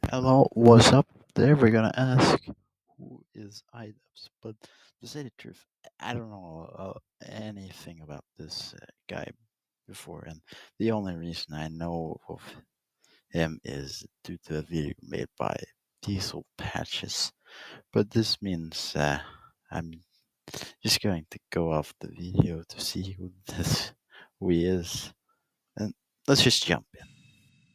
Hello, what's up there? We're gonna ask who is idubbbz, but to say the truth, I don't know anything about this guy before, and the only reason I know of him is due to a video made by Diesel Patches. But this means I'm just going to go off the video to see who he is, and let's just jump in.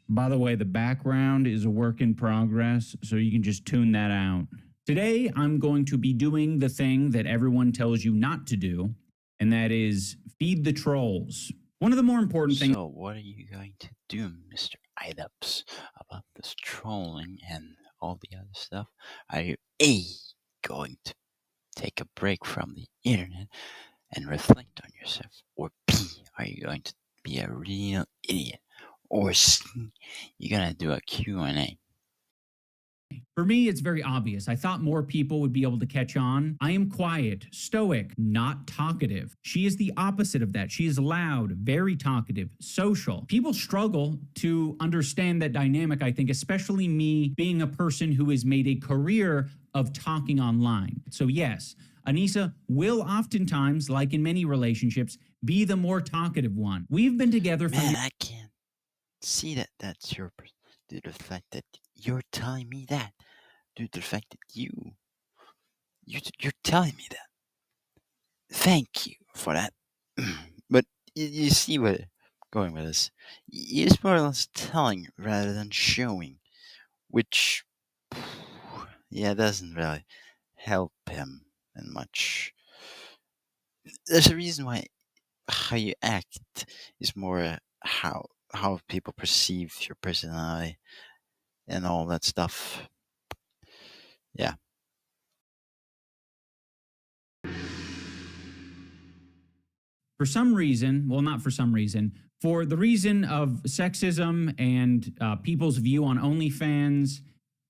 By the way, the background is a work in progress, so you can just tune that out. Today, I'm going to be doing the thing that everyone tells you not to do, and that is feed the trolls. One of the more important things. So, what are you going to do, Mr. idubbbz, about this trolling and all the other stuff? Are you A, going to take a break from the internet and reflect on yourself? Or B, are you going to be a real idiot? Or C, you're gonna do a Q&A? For me, it's very obvious. I thought more people would be able to catch on. I am quiet, stoic, not talkative. She is the opposite of that. She is loud, very talkative, social. People struggle to understand that dynamic, I think, especially me being a person who has made a career of talking online. So, yes, Anissa will oftentimes, like in many relationships, be the more talkative one. We've been together for. Man, I can't see that that's your due to the fact that you're telling me that. Due to the fact that you're telling me that. Thank you for that. But you see where I'm going with this. It's more or less telling rather than showing, which, yeah, doesn't really help him in much. There's a reason why how you act is more how people perceive your personality and all that stuff. Yeah. For some reason, well, not for some reason, for the reason of sexism and people's view on OnlyFans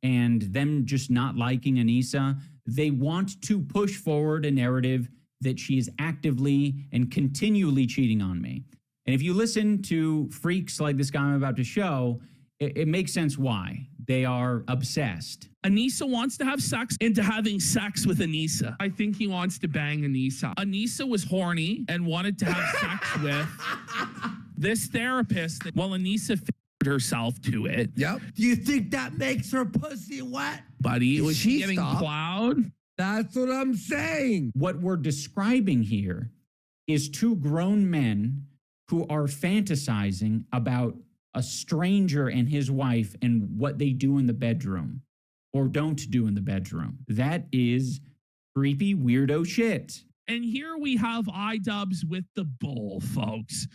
and them just not liking Anissa, they want to push forward a narrative that she is actively and continually cheating on me. And if you listen to freaks like this guy I'm about to show, it makes sense why. They are obsessed. Anissa wants to have sex into having sex with Anissa. I think he wants to bang Anissa. Anissa was horny and wanted to have sex with this therapist while Anissa figured herself to it. Yep. Do you think that makes her pussy wet? Buddy, Did was she getting stop? plowed? That's what I'm saying. What we're describing here is two grown men who are fantasizing about a stranger and his wife and what they do in the bedroom or don't do in the bedroom. That is creepy, weirdo shit. And here we have idubbbz with the bull, folks.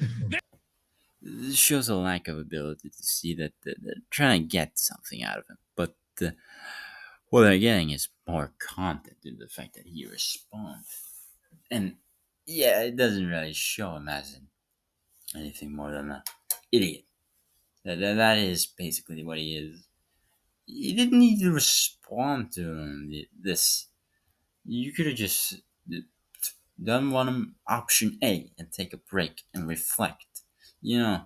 This shows a lack of ability to see that they're trying to get something out of him. But what they're getting is more content due to the fact that he responds. And yeah, it doesn't really show him as anything more than an idiot. That is basically what he is. You didn't need to respond to this. You could have just done one option A and take a break and reflect. You know,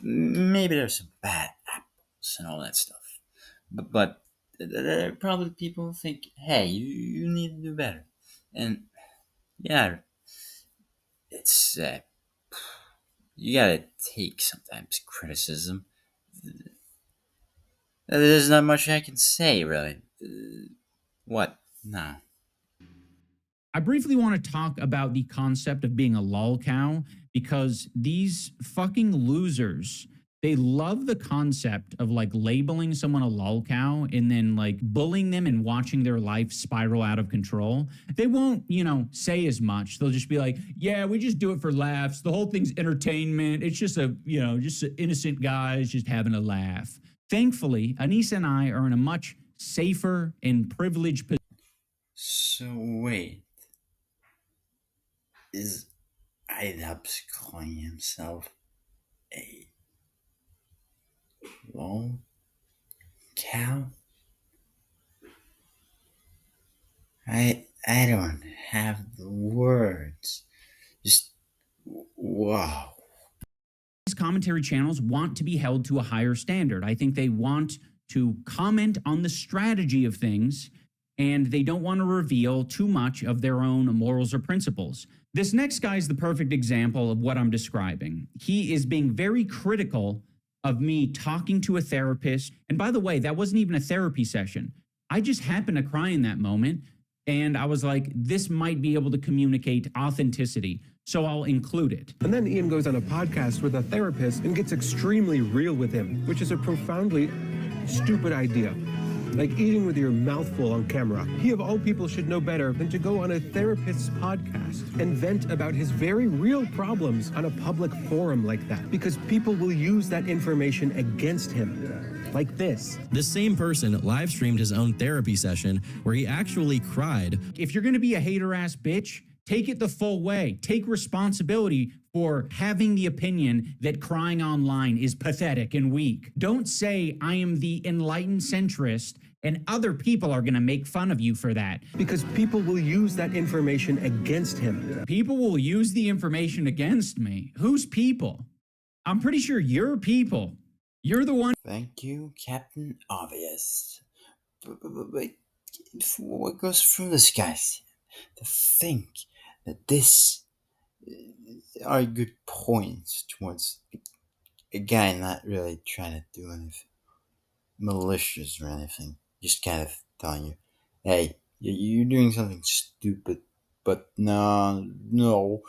maybe there's some bad apples and all that stuff. But probably people think, hey, you need to do better. And yeah, it's you gotta take sometimes criticism. There's not much I can say, really. What? No. I briefly want to talk about the concept of being a lol cow because these fucking losers, they love the concept of like labeling someone a lol cow and then like bullying them and watching their life spiral out of control. They won't, say as much. They'll just be like, yeah, we just do it for laughs. The whole thing's entertainment. It's just just innocent guys just having a laugh. Thankfully, Anissa and I are in a much safer and privileged position. So wait. Is idubbbz calling himself a lol cow? I don't have the words. Just wow. These commentary channels want to be held to a higher standard. I think they want to comment on the strategy of things, and they don't want to reveal too much of their own morals or principles. This next guy is the perfect example of what I'm describing. He is being very critical of me talking to a therapist. And by the way, that wasn't even a therapy session. I just happened to cry in that moment. And I was like, this might be able to communicate authenticity, so I'll include it. And then Ian goes on a podcast with a therapist and gets extremely real with him, which is a profoundly stupid idea. Like eating with your mouth full on camera. He of all people should know better than to go on a therapist's podcast and vent about his very real problems on a public forum like that, because people will use that information against him. Like this. The same person live streamed his own therapy session where he actually cried. If you're going to be a hater ass bitch, take it the full way. Take responsibility for having the opinion that crying online is pathetic and weak. Don't say I am the enlightened centrist and other people are going to make fun of you for that. Because people will use that information against him. People will use the information against me. Who's people? I'm pretty sure you're people. You're the one. Thank you, Captain Obvious. But what goes through this guy's head? To think that this are good points towards a guy not really trying to do anything malicious or anything. Just kind of telling you, hey, you're doing something stupid, but no.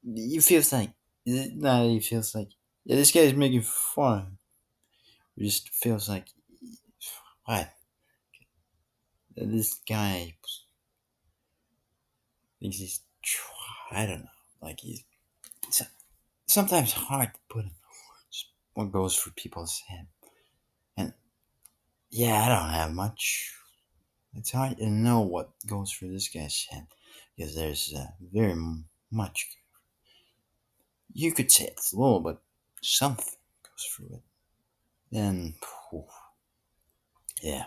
He feels like, he feels like, yeah, this guy's making fun. It just feels like, what? This guy thinks he's, I don't know, like he's sometimes hard to put in words what goes through people's head. And yeah, I don't have much. It's hard to know what goes through this guy's head because there's very much. You could say it's a little, but something goes through it. And yeah,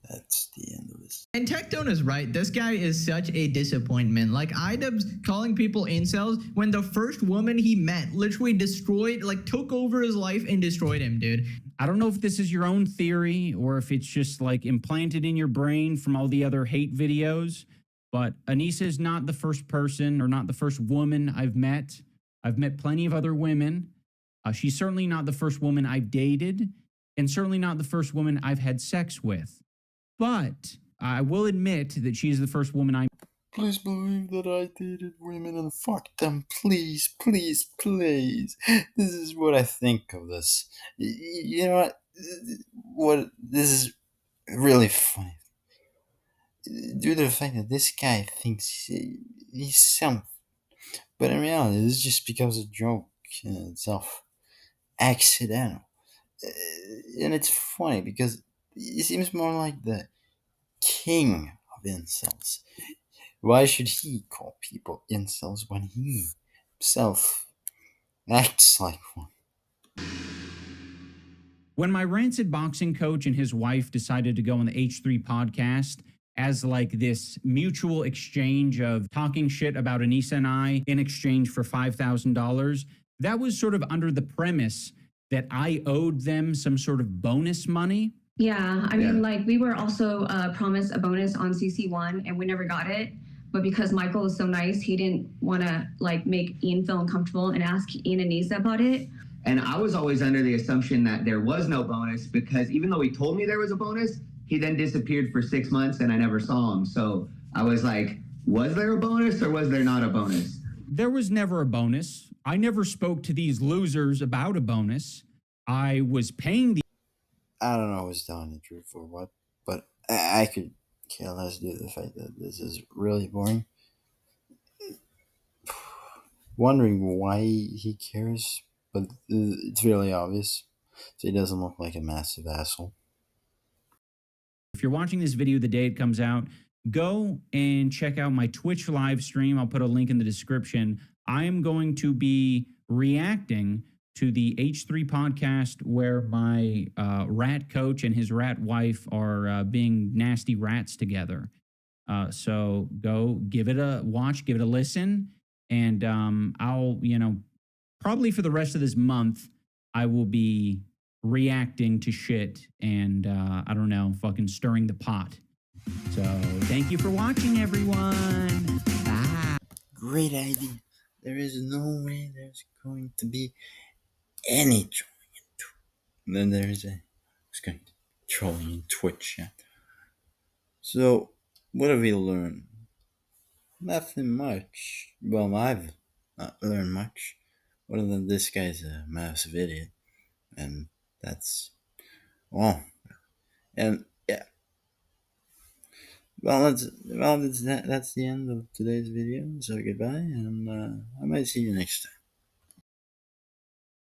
that's the end of this. And Tectone is right. This guy is such a disappointment. Like idubbbz calling people incels when the first woman he met literally destroyed, like took over his life and destroyed him, dude. I don't know if this is your own theory or if it's just like implanted in your brain from all the other hate videos, but Anissa is not the first person or not the first woman I've met. I've met plenty of other women. She's certainly not the first woman I've dated and certainly not the first woman I've had sex with. But I will admit that she is the first woman I... Please believe that I dated women and fucked them. Please, please, please. This is what I think of this. You know what? This is really funny. Due to the fact that this guy thinks he's something. But in reality, this is just because a joke in itself. Accidental. And it's funny because he seems more like the king of incels. Why should he call people incels when he himself acts like one? When my rancid boxing coach and his wife decided to go on the H3 podcast as like this mutual exchange of talking shit about Anissa and I in exchange for $5,000, that was sort of under the premise that I owed them some sort of bonus money. Yeah, I mean, like we were also promised a bonus on CC1 and we never got it. But because Michael was so nice, he didn't want to like make Ian feel uncomfortable and ask Ian and Anissa about it. And I was always under the assumption that there was no bonus because even though he told me there was a bonus, he then disappeared for 6 months and I never saw him. So I was like, was there a bonus or was there not a bonus? There was never a bonus. I never spoke to these losers about a bonus. I was paying the... I don't know who's telling the truth or what, but I could care less due to the fact that this is really boring. Wondering why he cares, but it's really obvious. So he doesn't look like a massive asshole. If you're watching this video the day it comes out, go and check out my Twitch live stream. I'll put a link in the description. I am going to be reacting to the H3 podcast where my rat coach and his rat wife are being nasty rats together. So go give it a watch, give it a listen. And I'll, probably for the rest of this month, I will be reacting to shit and, I don't know, fucking stirring the pot. So thank you for watching, everyone. Bye. Great idea. There is no way there's going to be any trolling in Twitch. Then there's going to be trolling in Twitch. Yeah. So, what have we learned? Nothing much. Well, I've not learned much. Other than this guy's a massive idiot. And that's all. And yeah. That's the end of today's video. So goodbye, and I might see you next time.